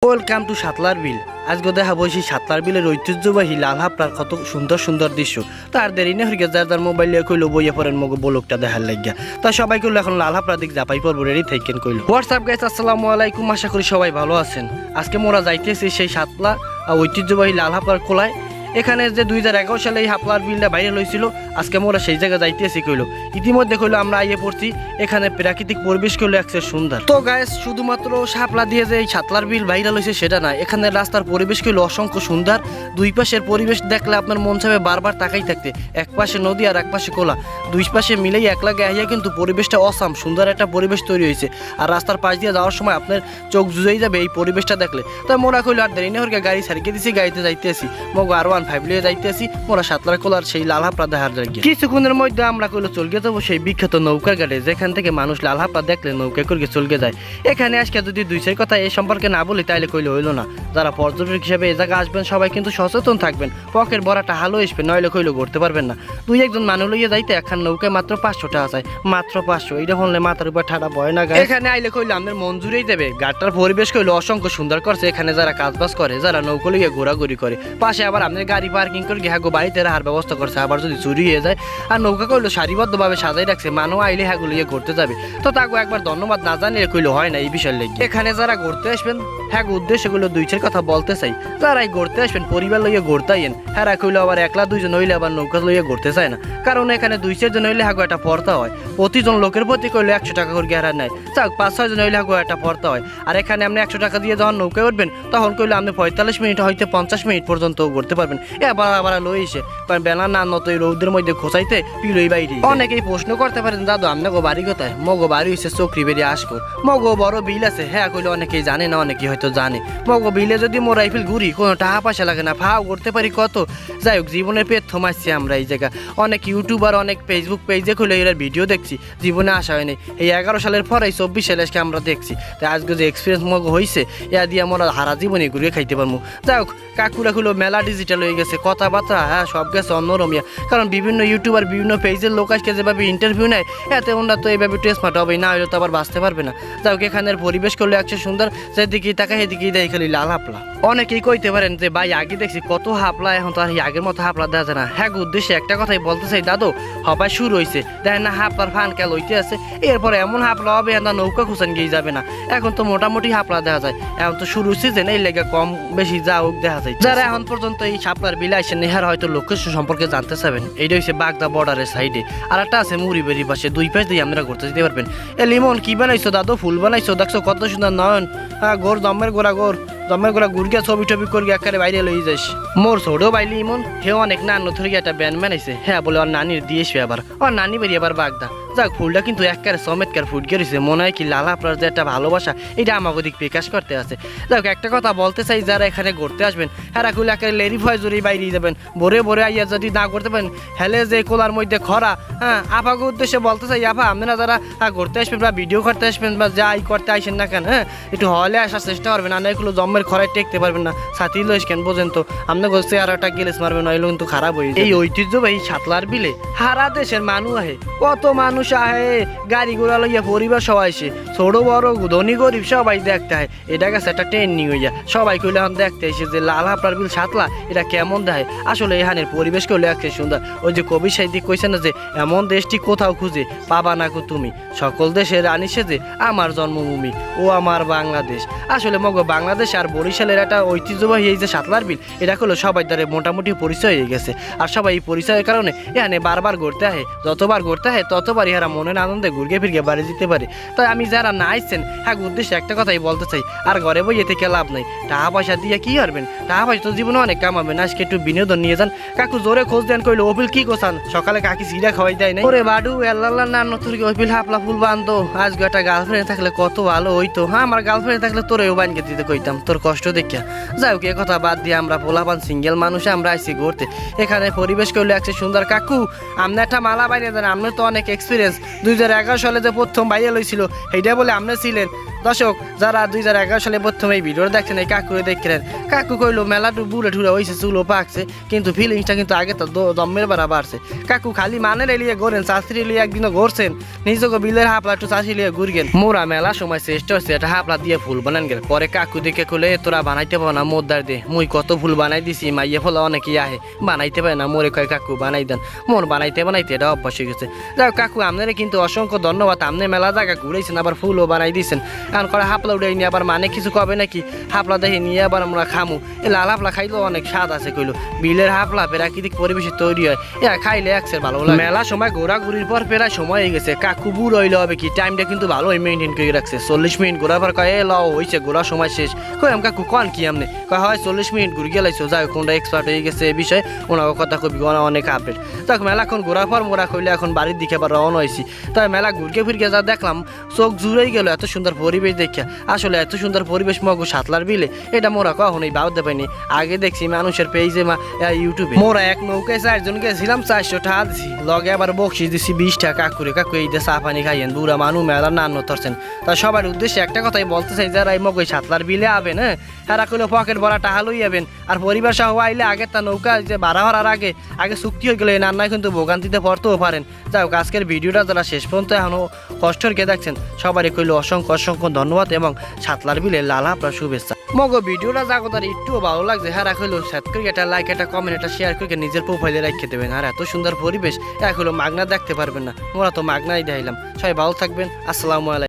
Welcome to সাতলার বিল। আজকে দেখাবো সেই সাতলার বিলের ঐতিহ্যবাহী লাল হাপড়ার কত সুন্দর সুন্দর দৃশ্য। তার দেরি না হয়ে যার যার মোবাইল নিয়ে কইলো বইয়ে পড়েন মগ বলকটা দেখার লাগিয়া। তা সবাই কইলো এখন লাল হাপড়া দিক জাপাই পড়বো রেডি থাকেন কইলো। হোয়াটসঅ্যাপ গাইস, আসসালামু আলাইকুম, আশা করি সবাই ভালো আছেন। আজকে মোরা যাইতেছি সেই সাতলা ঐতিহ্যবাহী লাল হাপড়ার কোলায়। এখানে যে 2011 সালে এই হাপলার বিলটা ভাইরাল হয়েছিল, আজকে মোরা সেই জায়গায় যাইতেছি কইলো। ইতিমধ্যে কইলো আমরা আইয়ে পড়ছি। এখানে প্রাকৃতিক পরিবেশ কইলো একসে সুন্দর। তো গাইস, শুধুমাত্র শাপলা দিয়ে যে এই সাতলার বিল ভাইরাল হয়েছে সেটা না, এখানে রাস্তার পরিবেশ কইলো অসংখ্য সুন্দর। দুই পাশের পরিবেশ দেখলে আপনার মন চাবে বারবার তাকাই থাকতে। এক পাশে নদী আর এক পাশে কোলা, দুই পাশে মিলেই এক লাগে আইয়া কিন্তু পরিবেশটা অসাম সুন্দর একটা পরিবেশ তৈরি হয়েছে। আর রাস্তার পাশ দিয়ে যাওয়ার সময় আপনার চোখ জুজেই যাবে এই পরিবেশটা দেখলে। তাই মোরা কইলো আর দেরি না হয়ে গাড়ি ছাড়িয়ে দিছি, গাড়িতে যাইতেছি মগ আর 1.5 লিয়ে যাইতেছি মোরা সাতলার কোলার সেই লাল হাপড়া দেখার জায়গা। কিছুক্ষণের মধ্যে আমরা কইলো চলগে যাবো সেই বিখ্যাত নৌকার ঘাটে, যেখান থেকে মানুষ লাল হাপড়া দেখলে নৌকা করে চলগে যায়। এখানে আজকে যদি দুই চার কথা এই সম্পর্কে না বলি তাইলে কইলে হইলো না। যারা পর্যটক হিসেবে এই জায়গায় আসবেন সবাই কিন্তু সচেতন থাকবেন, পকেট ভরাটা হালো আসবে, নইলে কইলো ঘুরতে পারবেন না। দুই একজন মানুষ লইয়া যাইতে এখন নৌকায় মাত্র 500 টাকা চাই, মাত্র 500। এইটা হলে মাথার উপর ঠাডা ভয় না। এখানে আইলে কইলো আমাদের মন জুড়েই দেবে। ঘাটটার পরিবেশ কইলো অসংখ্য সুন্দর করছে। এখানে যারা কাজবাজ করে, যারা নৌকা লইয়া ঘোরাঘুরি করে, পাশে আবার আপনার গাড়ি পার্কিং করে হ্যাগো বাড়িতে রাখার ব্যবস্থা করছে। আবার যদি চুরি হয়ে যায় আর নৌকা কইলো সারিবদ্ধভাবে সাজাই রাখছে, মানুষ আইলে হ্যাগো লইয়া ঘুরতে যাবে। তো তাকে একবার ধন্যবাদ না জানিয়ে কইলো হয় না এই বিষয় লেগে। এখানে যারা ঘুরতে আসবেন হ্যাঁ উদ্দেশ্যগুলো দুই চার কথা বলতে চাই। যারাই ঘুরতে আসবেন পরিবার লইয়া ঘুরতে আইন, হ্যাঁ কইলো আবার একলা দুইজন হইলে আবার নৌকা লইয়া ঘুরতে চায় না। কারণ এখানে 2-4 জন হইলে হাগো একটা পড়তা হয়। প্রতিজন লোকের প্রতি কইলো 100 টাকা করে গেহার নেয়। যাক 5-6 জন হইলে হাগো একটা পড়তা হয়। আর এখানে আপনি 100 টাকা দিয়ে যখন নৌকায় উঠবেন তখন কইলো আপনি 45 মিনিট হইতে 50 মিনিট পর্যন্ত ঘুরতে পারবেন। এবার আবার লই এসে বেলা না নত এই রৌদের মধ্যে খোঁচাইতে পিলই বাইরে। অনেকেই প্রশ্ন করতে পারেন দাদু আপনাকে বাড়ি কোথায়? মগো বাড়ি হচ্ছে চক্রি বেরিয়ে আসকর। মগো বড় বিল আছে, হ্যাঁ কইলো অনেকেই জানে না, অনেকেই হয়তো জানে। মগো বিলে যদি মোর রাইফেল ঘুরি কোনো টাকা পয়সা লাগে না, ফাও করতে পারি কত। যাই হোক, জীবনের পেট থমাচ্ছি আমরা এই জায়গা। অনেক ইউটিউবার অনেক ফেসবুক পেজে খুলে এর ভিডিও দেখছি, জীবনে আসা হয়নি। এই 11 সালের পরে 24 সালে আজকে আমরা দেখছি। তাই আজকে যে এক্সপিরিয়েন্স মগ হয়েছে ইয়া দিয়ে আমরা হারা জীবনে ঘুরিয়ে খাইতে পারবো। যাই হোক, কাকুরা খুলো মেলা ডিজিটাল হয়ে গেছে, কথাবার্তা হ্যাঁ সব গেছে অন্যরমিয়া। কারণ বিভিন্ন ইউটিউবার বিভিন্ন পেজের লোক আজকে যেভাবে ইন্টারভিউ নেয়, এতে ওনারা তো এইভাবে স্মার্ট হবে না, হলে তো আবার বাঁচতে পারবে না। যাই হোক, এখানের পরিবেশ করলে একশো সুন্দর, যেদিকেই তাকায় সেদিকেই দেয় খালি লাল হাপলা। অনেকেই কইতে পারেন যে ভাই আগে দেখছি কত হাপলা, এখন তো আর আগের মতো হাপলা দেওয়া যায় না। হ্যাঁ উদ্দেশ্যে একটা কথাই বলতে চাই দাদু, হবাই শুরু হয়েছে দেখেন না হাপলার ফান কেল হইতে আছে। এরপরে এমন হাপলা হবে না নৌকা খুঁচান গিয়ে যাবে না। এখন তো মোটামুটি হাপলা দেখা যায়, এখন তো শুরু সিজন, এই লেগে কম বেশি যা হোক দেখা যায়। যারা এখন পর্যন্ত এই সাপলার বিলে আসেন নেহার হয়তো লোকেশন সম্পর্কে জানতে চাবেন। এইটা হচ্ছে বাগদা বর্ডারের সাইডে, আর একটা আছে মুড়িবেড়ি পাশে। দুই পাশ দিয়ে আমরা ঘুরতে যেতে পারবেন। এ লিমন কি বানাইছো দাদু? ফুল বানাইছো, দেখছো কত সুন্দর নয়ন। হ্যাঁ গোর দমের গোড়া গোর জমের গোড়া গুড়িয়া ছবি টবি করি একেবারে বাইরে লই যাইস। মোর ছোট বাইলি ইমন হে অনেক নান্য ধরে একটা ব্যান্ড বানাইছে। হ্যাঁ বলে ওর নানির দিয়েছে, আবার ওর নানি বেরিয়ে আবার বাগদা। যাক, ফুলটা কিন্তু একেবারে চমৎকার ফুট গেছে। মনে হয় কি লাল আপনার যে একটা ভালোবাসা এটা আমাকে দিক বিকাশ করতে আছে। যাক, একটা কথা বলতে চাই, যারা এখানে ঘুরতে আসবেন হ্যাঁ খুলে একেবারে লেরি ভয় জোরে বাইরে যাবেন। ভোরে ভোরে আইয়া যদি না করতে পারেন হেলে যে কোলার মধ্যে খরা। হ্যাঁ আপাকে উদ্দেশ্যে বলতে চাই, আপা আপনারা যারা ঘুরতে আসবেন বা ভিডিও করতে আসবেন বা যাই করতে আসেন না কেন, হ্যাঁ একটু হলে আসার চেষ্টা করবেন। আর এগুলো জম্মের খরায় টেকতে পারবেন না, সাথী লইস কেন বোঝেন তো। আপনার গোষ্ঠী আর একটা গেলেস মারবেন, নইলে কিন্তু খারাপ হয়ে যায়। এই ঐতিহ্যবাহী সাতলার বিলে সারা দেশের মানুষ আহে, কত মানুষ আহে, গাড়ি ঘোড়া লইয়া পরিবার সবাই আসে, ছোট বড় ধনী গরিব সবাই দেখতে হয়। এটা গেছে একটা ট্রেন্ডিং হইয়া, সবাই কইলে এখন দেখতে এসে যে লাল হাপড়ার বিল সাতলা এটা কেমন দেয়। আসলে এখানের পরিবেশ করলে একটা সুন্দর। ওই যে কবি সাহিত্যিক কইছে না যে এমন দেশটি কোথাও খুঁজে পাবা না কো তুমি, সকল দেশের রানী সেজে আমার জন্মভূমি ও আমার বাংলাদেশ। আসলে মগ বাংলাদেশ আর বরিশালের একটা ঐতিহ্যবাহী এই যে সাতলার বিল, এটা হলো সবাই দ্বারা মোটামুটি পরিচয় হয়ে গেছে। আর সবাই এই পরিচয়ের কারণে এখানে বারবার ঘুরতে আহে, যতবার ঘুরতে আহে ততবার ইহারা মনের আনন্দে ঘুরগে ফিরগে বাড়ি যেতে পারে। তাই আমি যারা না আসছেন হ্যাঁ উদ্দেশ্যে একটা কথাই বলতে চাই, আর ঘরে বইয়ে থেকে লাভ নাই। টাকা পয়সা দিয়ে কি করবেন? টাকা পয়সা তো জীবনে অনেক কামাবেন, আজকে একটু বিনোদন নিয়ে যান। কাকু জোরে খোঁজ দেন কইলো ওপিল কি কোসান, সকালে কাকি সিরা খাওয়াই দেয় না। ওরে বাডু আল্লাহ নান্ন তোর ওপিল হাপলা ফুল বান্ধো। আজকে একটা গার্লফ্রেন্ড থাকলে কত ভালো হইতো। হ্যাঁ আমার গার্লফ্রেন্ড থাকলে তোরেও বানকে দিতে কইতাম, তোর কষ্ট দেখিয়া। যাই হোক, এ কথা বাদ দিয়ে আমরা পোলাপান সিঙ্গেল মানুষ আমরা আইসি ঘুরতে। এখানে পরিবেশ করলে একসে সুন্দর। কাকু আপনি একটা মালা বাইরে দেন, আপনার তো অনেক এক্সপিরিয়েন্স। 2011 সালে যে প্রথম ভাইরাল হয়েছিল সেইটা বলে আপনি ছিলেন। দর্শক যারা 2011 সালে প্রথমে এই ভিডিও দেখছেন এই কাকুরে দেখছিলেন, কাকু কইলো মেলা বুড়ে ঠুরে হয়েছে, চুলো পাকছে, কিন্তু ফিলিংসটা কিন্তু আগে তো দমের বাড়া বাড়ছে। কাকু খালি মানের এলিয়ে ঘোরেন, চাষির এলিয়ে একদিনও ঘুরছেন, নিজকে বিলের হাপলা একটু চাষি লিয়ে ঘুরগেন। মোরা মেলা সময় চেষ্টা হচ্ছে এটা হাপলা দিয়ে ফুল বানান গেল। পরে কাকু দেখে কইলে তোরা বানাইতে পারো না মোদ্দার দে, মুই কত ফুল বানাই দিছি, মাইয়ে ফলে অনেকেই আহে বানাইতে পারে না, মোরে কয় কাকু বানাই দেন। মোর বানাইতে এটা অভ্যাস হয়ে গেছে। যাই কাকু আপনারা কিন্তু অসংখ্য ধন্যবাদ, আপনি মেলা জায়গা ঘুরেছেন, আবার ফুলও বানাই দিয়েছেন। এখন করে হাপলা উড়াই নিয়ে আবার মানে কিছু কবে নাকি, হাপলা দেখে নিয়ে আবার আমরা খামু। এই লাল হাপলা খাইলেও অনেক স্বাদ আছে কইলো। বিলের হাপলা প্রাকৃতিক পরিবেশে তৈরি হয়, খাইলে একসের ভালো লাগে। মেলা সময় ঘোরাঘুরির পর প্রায় সময় হয়ে গেছে, কাকু বুড় হইলে হবে কি, টাইমটা কিন্তু ভালোই মেনটেন করে রাখছে। 40 মিনিট ঘোরার পর কয় লাও হয়েছে, ঘোরার সময় শেষ। কই আমি কাকু কন কি আমনে কয় হয় 40 মিনিট ঘুরে গেলাইছো। যাই কোনটা এক্সপার্ট হয়ে গেছে এই বিষয়ে, ওনার কথা কবি অনেক আপডেট। তাক মেলাক্ষণ ঘোরার পর মোরা কইলে এখন বাড়ির দিকে আবার রওনা হয়েছি। তাই মেলা ঘুরকে ফিরকে যা দেখলাম চোখ জুড়েই গেল, এত সুন্দর পরিবেশ দেখা। আসলে এত সুন্দর পরিবেশ মগু সাতলার বিলে এটা মোরা কখনোই ভাবতে পারিনি। আগে দেখছি মানুষের পেজে ইউটিউবে। মোরা এক নৌকায় 4 জন গেছিলাম, 400 টাকা দিছি, লগে আবার বকশিস দিছি 20 টাকা। কাকুরে কাকু এই দিয়ে চা পানি খাইয়েন, বুড়া মানুষ মেলা নান্ন ধরছেন। তা সবার উদ্দেশ্যে একটা কথাই বলতে চাই, যারা এই মগই সাতলার বিলে আবেন, হ্যাঁ তারা কইলো পকেট ভরা টাকা লই যাবেন। আর পরিবার সহ আইলে আগে তা নৌকা যে ভাড়া হওয়ার আগে চুক্তি হয়ে গেলে নান্নায় কিন্তু ভোগান্তিতে পড়তেও পারেন। যাই হোক আজকের ভিডিওটা যারা শেষ পর্যন্ত এখনও কষ্টের কে দেখছেন সবারই কইলো অসংখ্য ধন্যবাদ এবং সাতলার বিলে লাল হাপড়া শুভেচ্ছা। মগ ভিডিওটা জাগতার একটুও ভালো লাগছে, হ্যাঁ রাখলো সাত করে একটা লাইক, একটা কমেন্ট, একটা শেয়ার করে নিজের প্রোফাইলে রেখে দেবেন। আর এত সুন্দর পরিবেশ এখন মাগনা দেখতে পারবেন না, ওরা তো মাগনাই দেখাইলাম। সবাই ভালো থাকবেন, আসসালামু আলাইকুম।